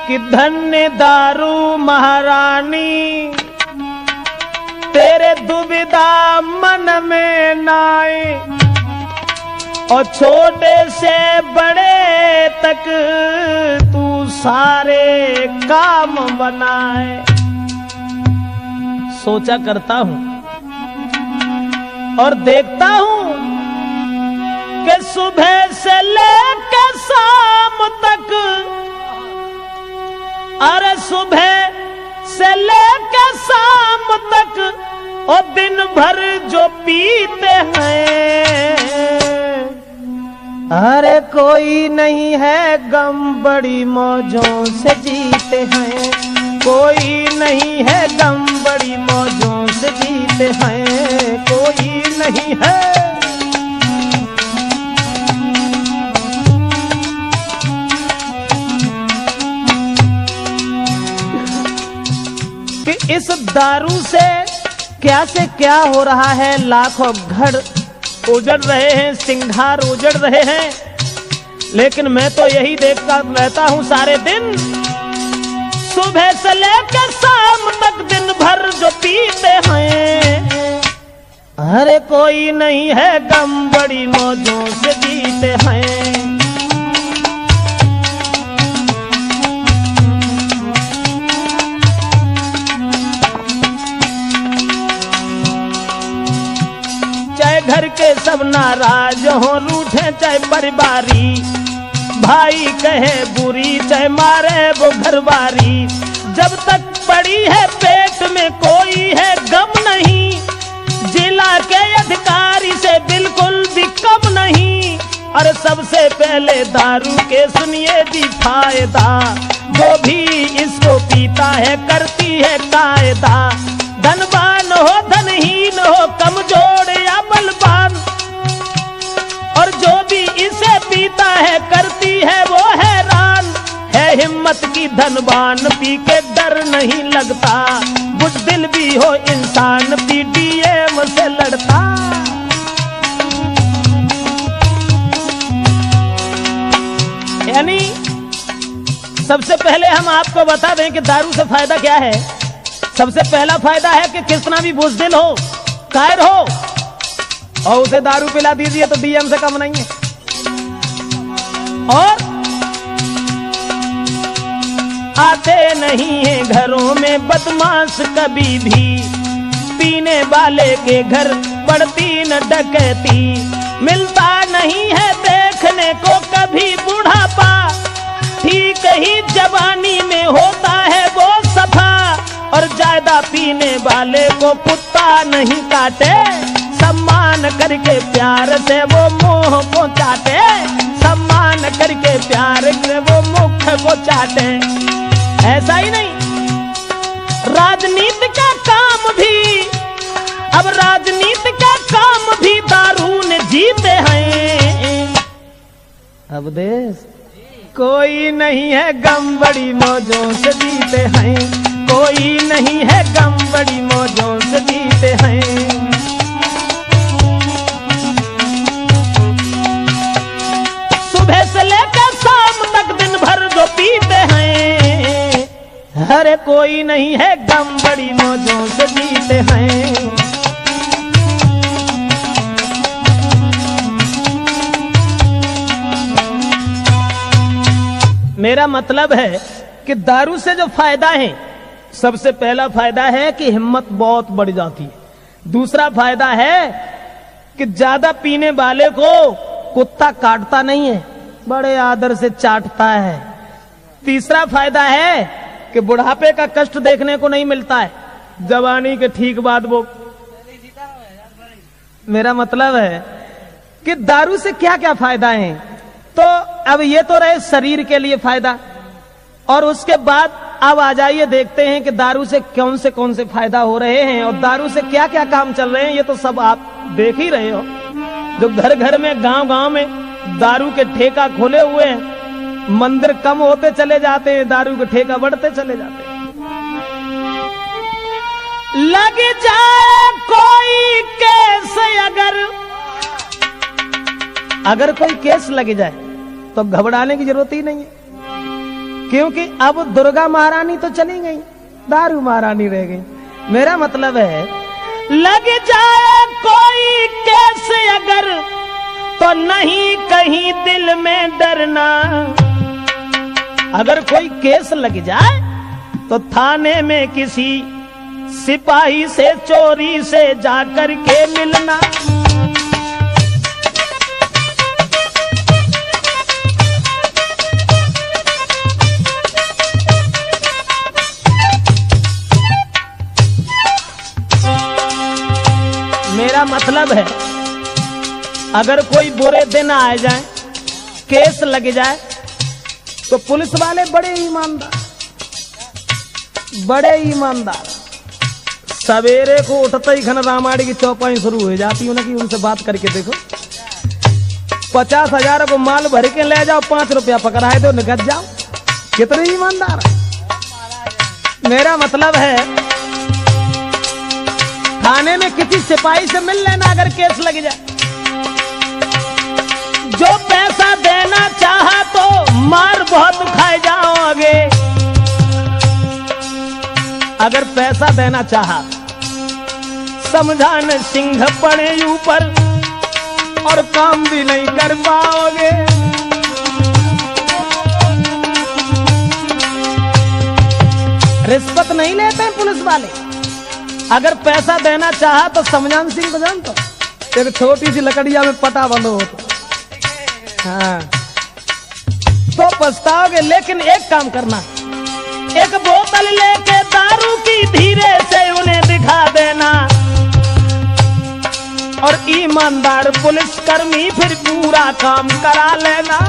कि धन्य दारू महारानी, तेरे दुविधा मन में नाए, और छोटे से बड़े तक तू सारे काम बनाए। सोचा करता हूं और देखता हूं कि सुबह से लेकर शाम तक, अरे सुबह से लेकर शाम तक, और दिन भर जो पीते हैं, अरे कोई नहीं है गम बड़ी मौजों से जीते हैं, कोई नहीं है गम बड़ी मौजों से जीते हैं, कोई नहीं है। कि इस दारू से क्या हो रहा है, लाखों घर उजड़ रहे हैं, सिंगार उजड़ रहे हैं, लेकिन मैं तो यही देखता रहता हूं सारे दिन, सुबह से लेकर शाम तक दिन भर जो पीते हैं, अरे कोई नहीं है गम बड़ी मौजों से जीते हैं। चाहे घर के सब नाराज हो रूठे, चाहे परिवारी भाई कहे बुरी, चाहे मारे वो घरवारी, जब तक पड़ी है पेट में कोई है गम नहीं, जिला के अधिकारी से बिल्कुल भी कम नहीं। और सबसे पहले दारू के सुनिए जी फायदा, जो भी इसको पीता है करती है कायदा, धनवान हो धनहीन हो कमजोर या बलवान, और जो भी इसे पीता है करती है वो हैरान है, हिम्मत की धनवान पी के डर नहीं लगता, बुज़दिल भी हो इंसान पीडीएम से लड़ता। यानी सबसे पहले हम आपको बता दें कि दारू से फायदा क्या है। सबसे पहला फायदा है कि कितना भी बुज़दिल हो, कायर हो, और उसे दारू पिला दीजिए तो डीएम से कम नहीं है। और आते नहीं है घरों में बदमाश कभी भी, पीने वाले के घर पड़ती न डकैती, मिलता नहीं है देखने को कभी बुढ़ापा, ठीक ही जवानी में होता है वो सफा, और ज्यादा पीने वाले को कुत्ता नहीं काटे, सम्मान करके प्यार से वो मुंह को चाटे, सम्मान करके प्यार से वो मुख को चाटे। ऐसा ही नहीं, राजनीति का काम भी, अब राजनीति का काम भी दारू ने जीते हैं। अब देश कोई नहीं है गम बड़ी मौजों से जीते हैं, कोई नहीं है गम बड़ी मौजों से जीते हैं। सुबह से लेकर शाम तक दिन भर जो पीते हैं, अरे कोई नहीं है गम बड़ी मौजों से जीते हैं। मेरा मतलब है कि दारू से जो फायदा है, सबसे पहला फायदा है कि हिम्मत बहुत बढ़ जाती है, दूसरा फायदा है कि ज्यादा पीने वाले को कुत्ता काटता नहीं है, बड़े आदर से चाटता है, तीसरा फायदा है कि बुढ़ापे का कष्ट देखने को नहीं मिलता है, जवानी के ठीक बाद वो। मेरा मतलब है कि दारू से क्या क्या फायदा है। तो अब ये तो रहे शरीर के लिए फायदा, और उसके बाद अब आ जाइए देखते हैं कि दारू से कौन से फायदा हो रहे हैं और दारू से क्या क्या काम चल रहे हैं। ये तो सब आप देख ही रहे हो, जो घर घर में गांव गांव में दारू के ठेका खोले हुए हैं, मंदिर कम होते चले जाते हैं, दारू के ठेका बढ़ते चले जाते हैं। लग जाए कोई केस, अगर कोई केस लग जाए तो घबराने की जरूरत ही नहीं है, क्योंकि अब दुर्गा महारानी तो चली गई, दारू महारानी रह गई। मेरा मतलब है लग जाए कोई केस अगर तो नहीं कहीं दिल में डरना। अगर कोई केस लग जाए तो थाने में किसी सिपाही से चोरी से जाकर के मिलना। मेरा मतलब है अगर कोई बुरे दिन आ जाए, केस लग जाए, तो पुलिस वाले बड़े ईमानदार सवेरे को उठते ही घन रामायण की चौपाई शुरू हो जाती है कि उनसे बात करके देखो 50,000 को माल भर के ले जाओ, 5 रुपया पकड़ाए दो, निकल जाओ। कितने ईमानदार है। मेरा मतलब है थाने में किसी सिपाही से मिल लेना अगर केस लग जाए। जो पैसा देना चाहा तो मार बहुत खाए जाओगे। अगर पैसा देना चाहा, समझान सिंह पड़े ऊपर और काम भी नहीं कर पाओगे। रिश्वत नहीं लेते पुलिस वाले। अगर पैसा देना चाहा तो समझान सिंह को जानते हो, एक छोटी सी लकड़िया में पटा बंद हो हाँ तो पछताओगे। लेकिन एक काम करना, एक बोतल लेके दारू की धीरे से उन्हें दिखा देना और ईमानदार पुलिसकर्मी फिर पूरा काम करा लेना।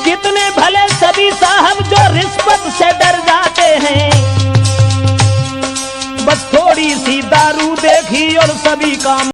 कितने भले सभी साहब जो रिश्वत से डर जाते हैं, बस थोड़ी सी दारू देखी और सभी काम